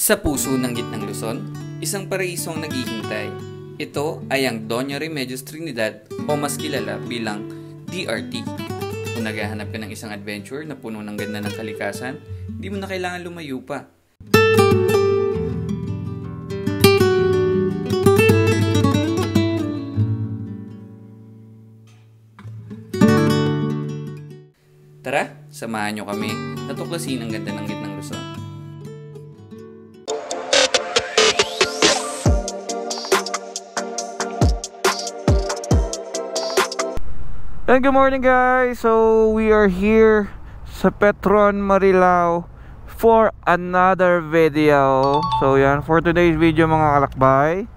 Sa puso ng gitnang Luzon, isang paraisong naghihintay. Ito ay ang Doña Remedios Trinidad o mas kilala bilang DRT. Kung naghahanap ka ng isang adventure na puno ng ganda ng kalikasan, di mo na kailangan lumayo pa. Tara, samahan nyo kami na tuklasin ang ganda ng gitnang Luzon. And good morning guys! So we are here sa Petron Marilao for another video. So yan, for today's video mga kalakbay,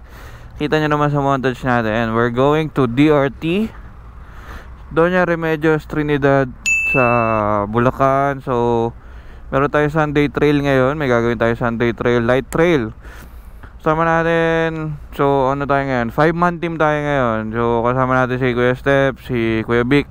kita nyo naman sa montage natin, we're going to DRT, Doña Remedios Trinidad sa Bulacan. So meron tayo Sunday Trail ngayon, may gagawin tayo Sunday Trail, light trail. Kasama natin, so ano tayo ngayon, 5-man team tayo ngayon. So kasama natin si Kuya Step, si Kuya Vic,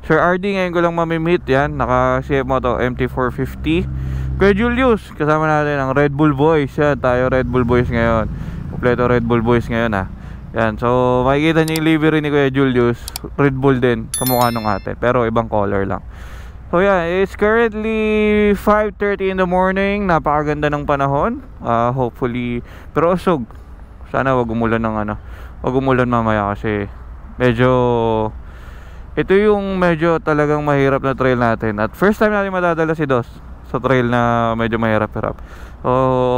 Sir RD ngayon ko lang mamimit. Yan, naka CF Moto MT450. Kuya Julius, kasama natin ang Red Bull Boys. Yan, tayo Red Bull Boys ngayon, kompleto Red Bull Boys ngayon ha. Yan, so makikita nyo yung livery ni Kuya Julius, Red Bull din, kamukha nung atin, pero ibang color lang. So yeah, it's currently 5:30 in the morning. Napakaganda ng panahon. Hopefully, pero usog. Sana wag umulan wag umulan mamaya kasi medyo ito yung medyo talagang mahirap na trail natin. At first time natin madadala si Dos sa trail na medyo mahirap-hirap. So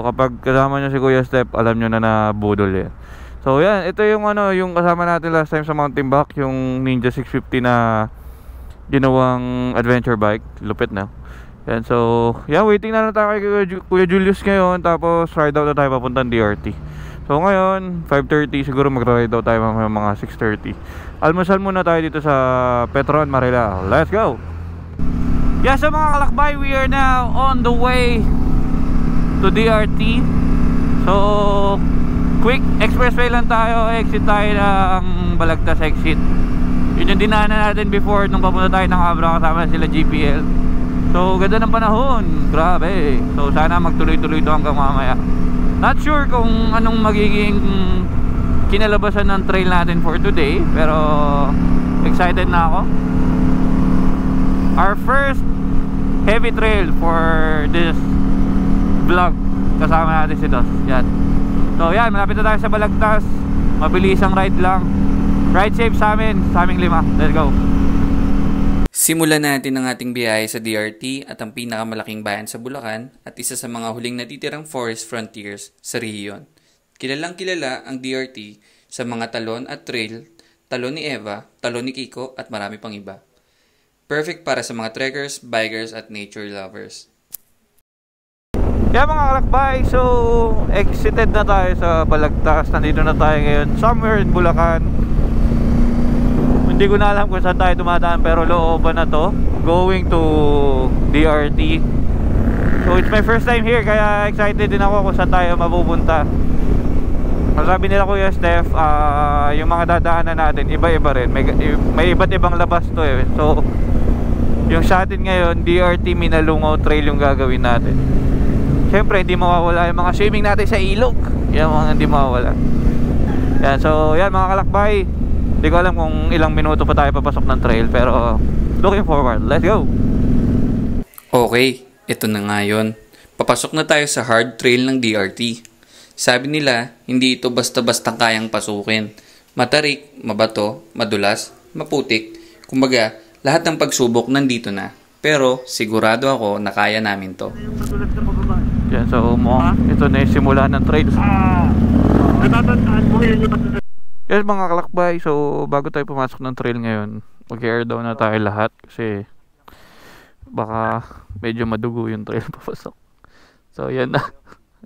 kapag kasama niyo si Kuya Step, alam niyo na budol yan. So yan, ito yung yung kasama natin last time sa Mountain Bike, yung Ninja 650 na ginawang adventure bike, lupit na. Yan, so yeah, waiting na tayo kay Kuya Julius ngayon, tapos ride out na tayo papuntang DRT. So ngayon 5:30, siguro magra-ride out tayo mga 6:30. Almusal muna tayo dito sa Petron Marilao. Let's go! Yeah, so mga kalakbay, we are now on the way to DRT. So quick expressway lang tayo, exit tayo ng Balagtas exit. Yun yung dinaanan natin before nung papunta tayo ng Abra, kasama sila GPL. So ganda ng panahon, grabe. So sana magtuloy-tuloy ito hanggang mamaya. Not sure kung anong magiging kinalabasan ng trail natin for today, pero excited na ako. Our first heavy trail for this vlog, kasama natin si Dos. Yan. So yan, malapit na tayo sa Balagtas. Mabilisang ride lang. Ride safe sa aming lima. Let's go. Simulan natin ang ating biyahe sa DRT at ang pinakamalaking bayan sa Bulacan at isa sa mga huling natitirang forest frontiers sa rehiyon. Kilalang kilala ang DRT sa mga talon at trail, talon ni Eva, talon ni Kiko at marami pang iba. Perfect para sa mga trekkers, bikers at nature lovers. Yeah mga kalakbay, so exited na tayo sa Balagtas. Nandito na tayo ngayon somewhere in Bulacan. Hindi ko na alam kung saan tayo dumadaan, pero looban na to, going to DRT. So it's my first time here, kaya excited din ako kung saan tayo mapupunta. Sabi nila Kuya Steph, yung mga dadaanan natin iba-iba rin, may iba't ibang labas to eh. So yung sa atin ngayon, DRT Minalungaw Trail yung gagawin natin. Siyempre hindi mawawala yung mga swimming natin sa ilog, yan mga hindi mawawala. Yan, so yan mga kalakbay, hindi ko alam kung ilang minuto pa tayo papasok ng trail, pero looking forward. Let's go! Okay, ito na nga yun. Papasok na tayo sa hard trail ng DRT. Sabi nila, hindi ito basta-basta kayang pasukin. Matarik, mabato, madulas, maputik. Kumbaga, lahat ng pagsubok nandito na. Pero sigurado ako na kaya namin to. Yan, so ito na yung simula ng trail. Yes mga kalakbay, so bago tayo pumasok ng trail ngayon, mag-air down na tayo lahat kasi baka medyo madugo yung trail papasok. So yan na,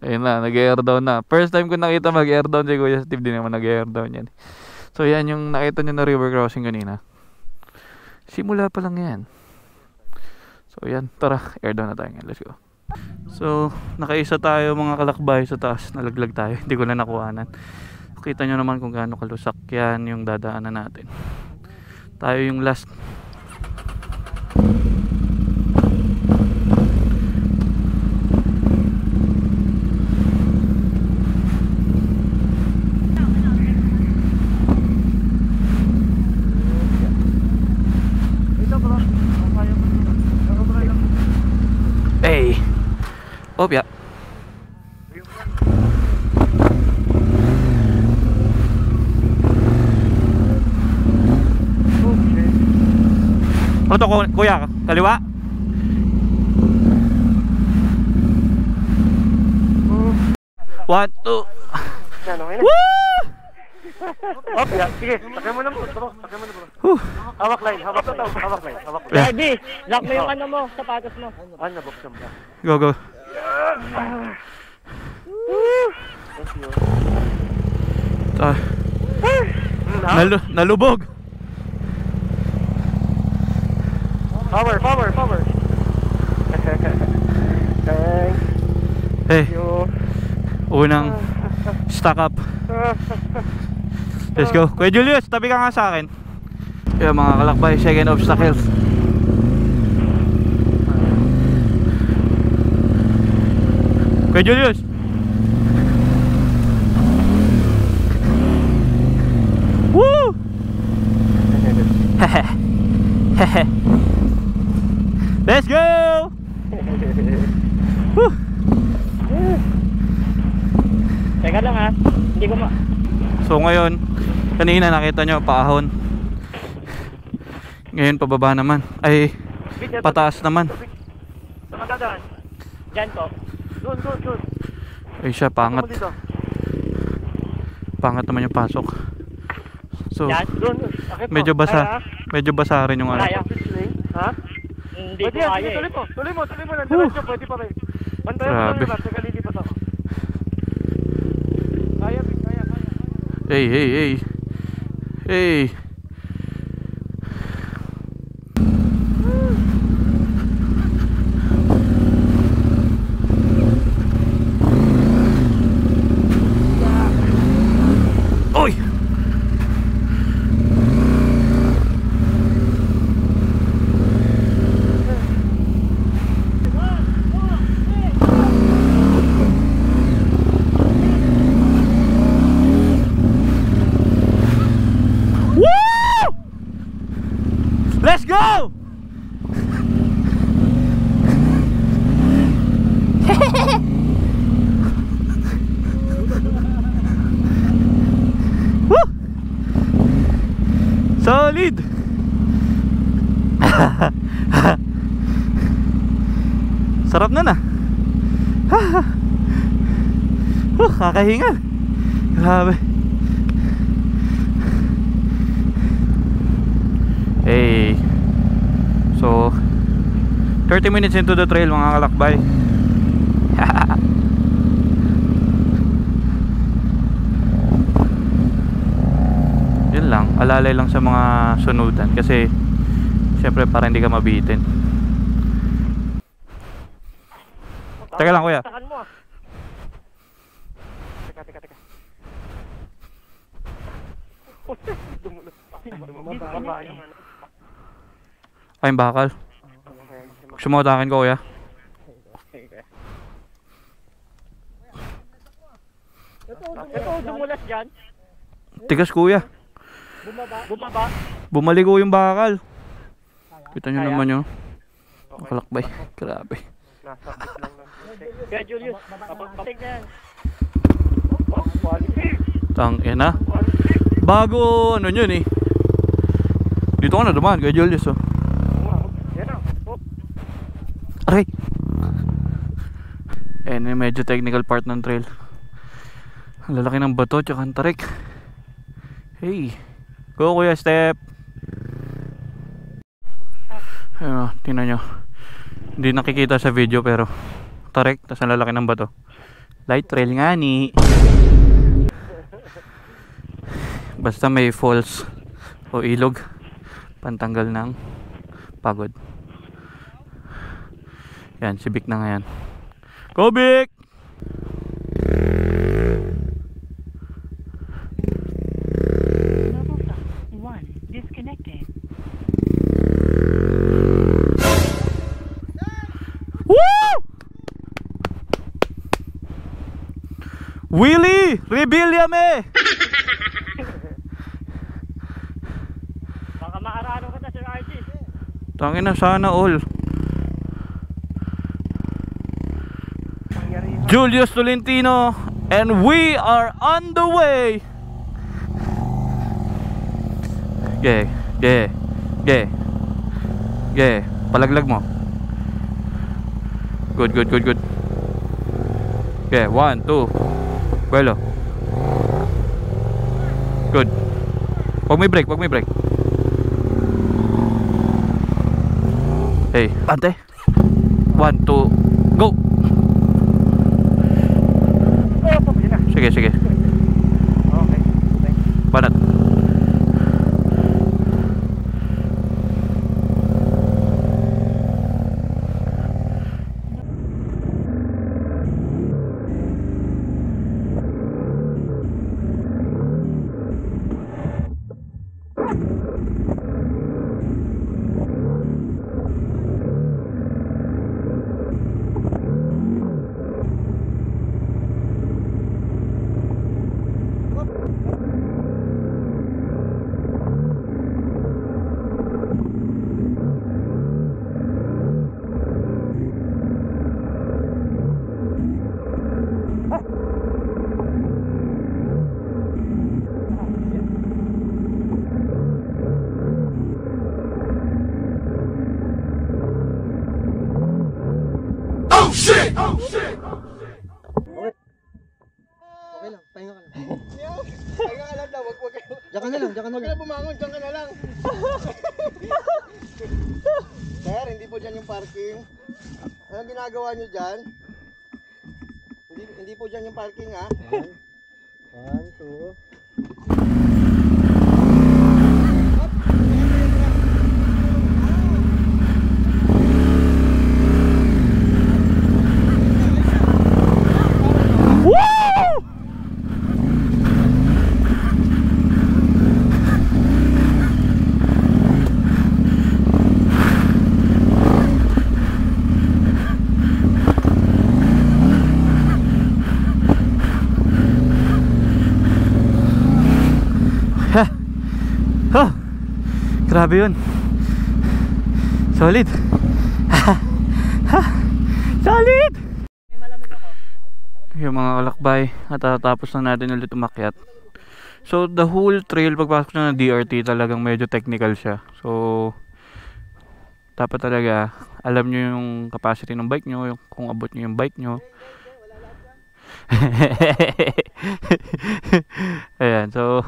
ayun na, nag-air down na. First time ko nakita mag-air down si Kuya Steve, din naman nag-air down yan. So yan yung nakita nyo na river crossing kanina. Simula pa lang yan. So yan, tara, air down na tayo ngayon, let's go. So nakaisa tayo mga kalakbay sa taas, nalaglag tayo, hindi ko na nakuhanan. Kita nyo naman kung gaano kalusak yan yung dadaanan natin. Tayo yung last. Opya. Ano to kuya? Kaliwa? One, two. Woo! Okay, sige. Sakay mo na bro. Sakay mo na bro. Hawak line. Hawak line. Ready! Lock mo yung ano mo, sapatos mo. Ano, nabuksan ba? Go, go. Thank you. Nalubog. Power. Thanks Hey, you. unang stack up. Let's go. Kuya Julius, tabi ka nga sa akin. Yung mga kalakbay, second obstacles. Kuya Julius. Woo! Let's go! Woo! Teka lang ha, hindi ko So ngayon, kanina nakita nyo paahon. Ngayon pababa naman. Ay, pataas naman. Saan ka dadaan? Diyan po. Doon. Ay siya, pangat. Dito. Pangat naman yung pasok. So, Yan. Doon. Akit mo. medyo Kaya, basa. Medyo basa rin yung ano. Kaya. ha? Hindi Pwede ko yan, kaya sige, eh. tuloy mo. Nandiyan pwede pa rin. Bantayan mo Grabe. lang yung teka lilipat ako. Kaya. Hey. Oy! Woo! Let's go! Woo! Solid! Sarap na na. Kakahinga. Grabe. Hey. So 30 minutes into the trail mga kalakbay. Yun lang, alalay lang sa mga sunudan kasi syempre para hindi ka mabitin. Teka lang kuya. Takan mo ah. Teka. Dumulot. Baba yung ano. Ay, yung bakal. Gusto mo atakin ko kuya? Ito, dumulas dyan. Tigas kuya. Bumaba. Bumaligo yung bakal. Kita nyo Kaya? naman yun. Kalakbay. Grabe. Nasabit lang ng Kaya Julius, patig na yan. quality. Tang ina. Bago ano yun eh. Dito ka na dumaan kay Julius oh. Yan na. Aray. Medyo technical part ng trail. Ang lalaki ng bato tsaka ang tarik. Hey. Go kuya, step. Ayun, tingnan nyo. Hindi nakikita sa video pero tarik, tas ang lalaki ng bato. Light trail nga ni. Basta may falls o ilog, pantanggal ng pagod. Yan, si Vic na nga yan. Go Vic! Disconnected. Woo! Willie! Rebillame! Baka maararo ka na, Sir RG. Tangin na sana all. Julius Tolentino, and we are on the way. Palaglag mo. Good. Okay, 1, 2. Buelo. Good. Huwag may break. Hey, pante. 1, 2, go. Sige. Okay. Banat. Oh shit! Okay lang, pahinga ka lang. Pahinga ka lang daw, wag kayo. Diyan ka na lang. Wag ka na bumangon, diyan ka na lang. Sir, hindi po dyan yung parking. Anong ginagawa nyo dyan? Hindi po dyan yung parking ha. 1, 2. Grabe yun. Solid. Solid. Yung mga kalakbay, at tatapos na natin ulit umakyat. So the whole trail pagpasok na ng DRT talagang medyo technical siya. So dapat talaga alam nyo yung capacity ng bike nyo, kung abot nyo yung bike nyo. Ayan, so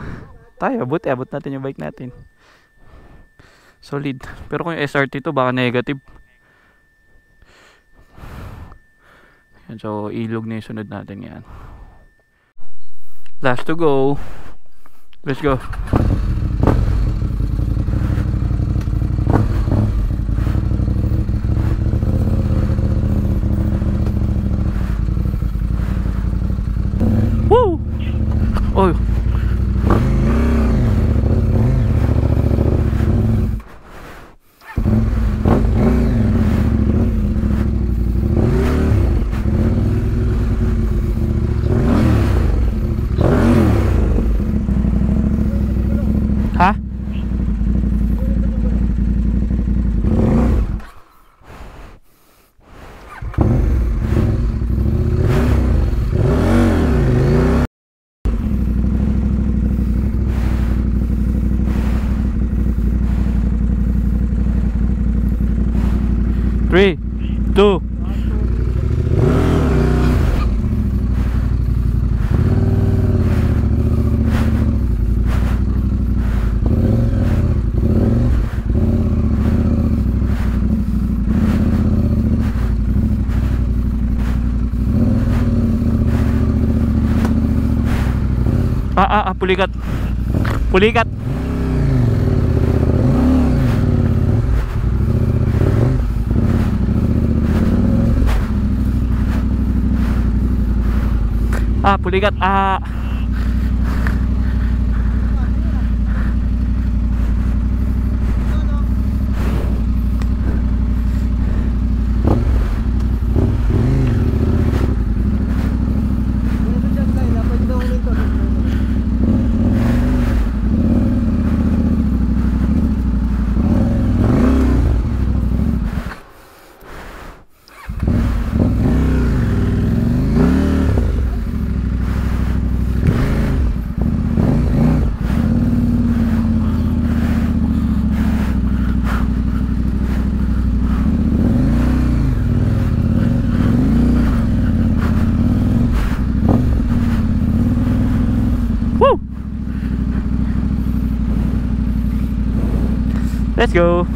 tayo, abot natin yung bike natin. Solid. Pero kung yung SRT to baka negative. Yan, so ilog na yung sunod natin yan. Last to go. Let's go. Woo! Oh. Ha? Three, two. Pulikat. Pulikat. Pulikat. Let's go.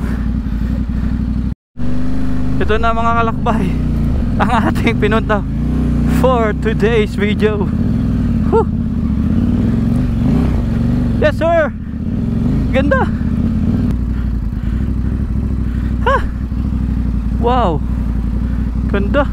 Ito na mga kalakbay, ang ating pinunta for today's video. Whew. Yes sir. Ganda. Ha. Wow. Ganda.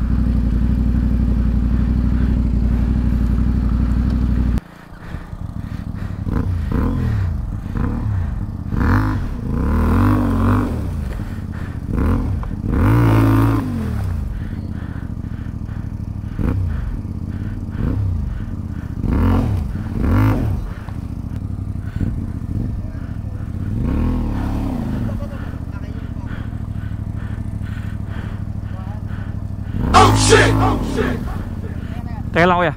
Shit! Oh shit! Teka lang kuya.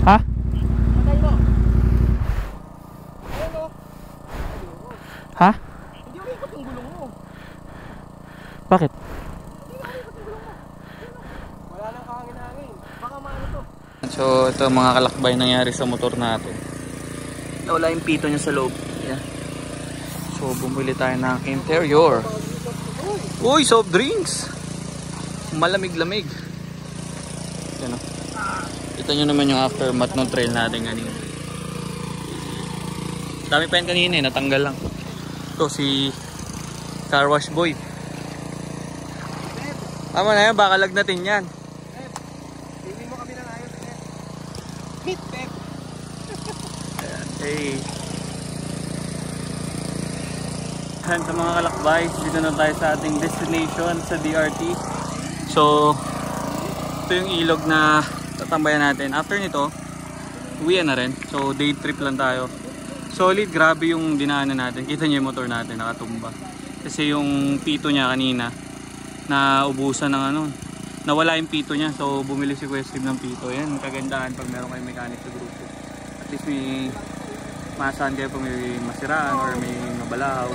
Ha? Ha? Hindi ko ikot yung gulong mo. Bakit? Wala nang kahangin-hangin. Baka maano to. So ito mga kalakbay nangyari sa motor natin. Nawala yung pito niya sa loob. Yeah. So bumili tayo ng interior. Uy, soft drinks. Malamig-lamig. Yan o. Kita nyo naman yung aftermath ng trail natin kanina. Dami pa yun kanina eh, natanggal lang. Ito si car wash boy. Tama na yan, baka lagnatin yan. Hindi mo kami ng ayos, Pep. Meet, Pep. Hey. Yan sa mga kalakbay, dito na tayo sa ating destination sa DRT. So, ito yung ilog na tatambayan natin. After nito, uwian na rin. So, day trip lang tayo. Solid, grabe yung dinaanan natin. Kita nyo yung motor natin, nakatumba. Kasi yung pito niya kanina, naubusan ng ano, nawala yung pito niya. So, bumili si Kuya Steve ng pito. Yan, kagandahan pag meron kayong mechanic sa grupo. At least may maasahan kayo pag may masiraan or may mabalahaw.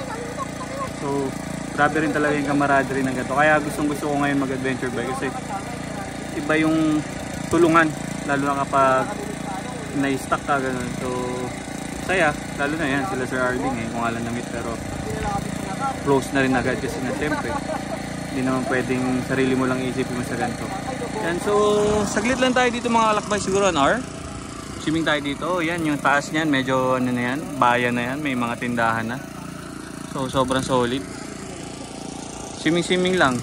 So, grabe rin talaga yung camaraderie ng gato. Kaya gusto ko ngayon mag-adventure bike kasi iba yung tulungan, lalo na kapag na-stuck ka ganun. So, saya, lalo na yan sila Sir Arding eh, kung alam na-meet pero close na rin agad kasi nga siyempre hindi naman pwedeng sarili mo lang isipin mo sa ganito. Yan, so saglit lang tayo dito mga kalakbay, siguro an hour. Swimming tayo dito, yan yung taas niyan, medyo ano na yan, bayan na yan, may mga tindahan na. So sobrang solid. Swimming lang.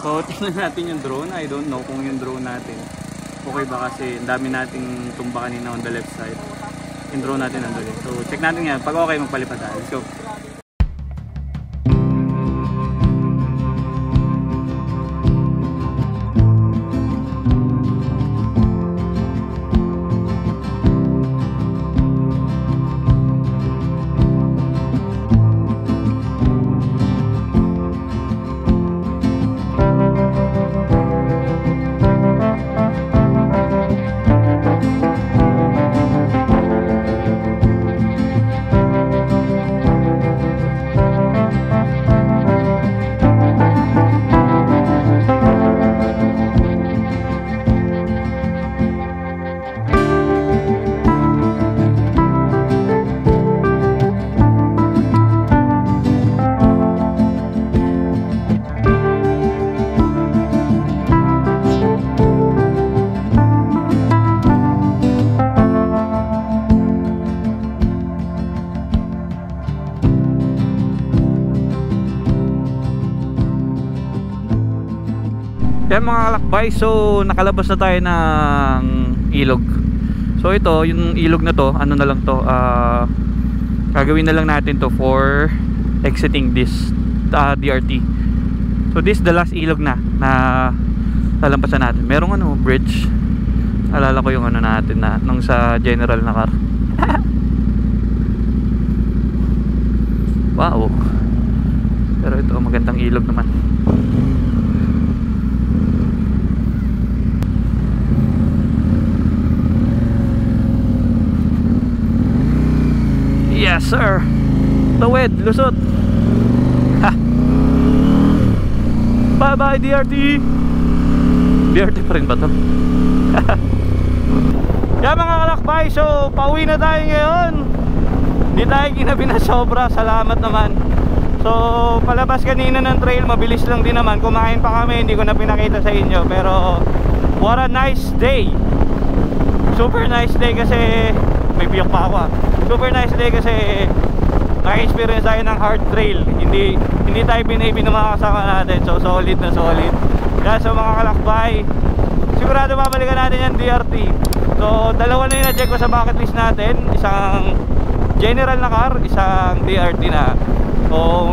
So tingnan natin yung drone, I don't know kung yung drone natin okay ba kasi ang dami nating tumba kanina on the left side. Yung drone natin nandun. So check natin yan, pag okay magpalipad tayo. Let's go. Yan mga kalakbay, so nakalabas na tayo ng ilog. So ito, yung ilog na to, ano na lang to, gagawin na lang natin to for exiting this DRT. So this is the last ilog na lalampasan natin. Merong ano, bridge. Alala ko yung ano natin na nung sa general na car. Wow. Pero ito magandang ilog naman. Yes sir. Tawid, lusot. Ha. Bye bye DRT. DRT pa rin ba to? Kaya mga kalakbay, so pauwi na tayo ngayon. Hindi tayo ginabi na sobra. Salamat naman. So palabas kanina ng trail, mabilis lang din naman. Kumain pa kami, hindi ko na pinakita sa inyo. Pero what a nice day. Super nice day kasi may piyok pa ako. Super nice day kasi naka-experience tayo ng hard trail. Hindi tayo binaybi ng mga kasama natin. So solid na solid. Kaya sa mga kalakbay, sigurado babalikan natin yung DRT. So dalawa na yung na-check ko sa bucket list natin. Isang general na car, isang DRT na. So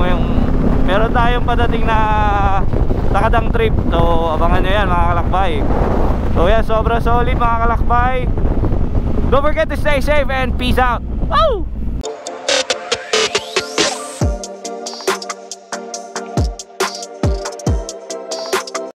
meron tayong padating na takadang trip. So abangan nyo yan mga kalakbay. So yan, sobrang solid mga kalakbay. Don't forget to stay safe and peace out. Oh!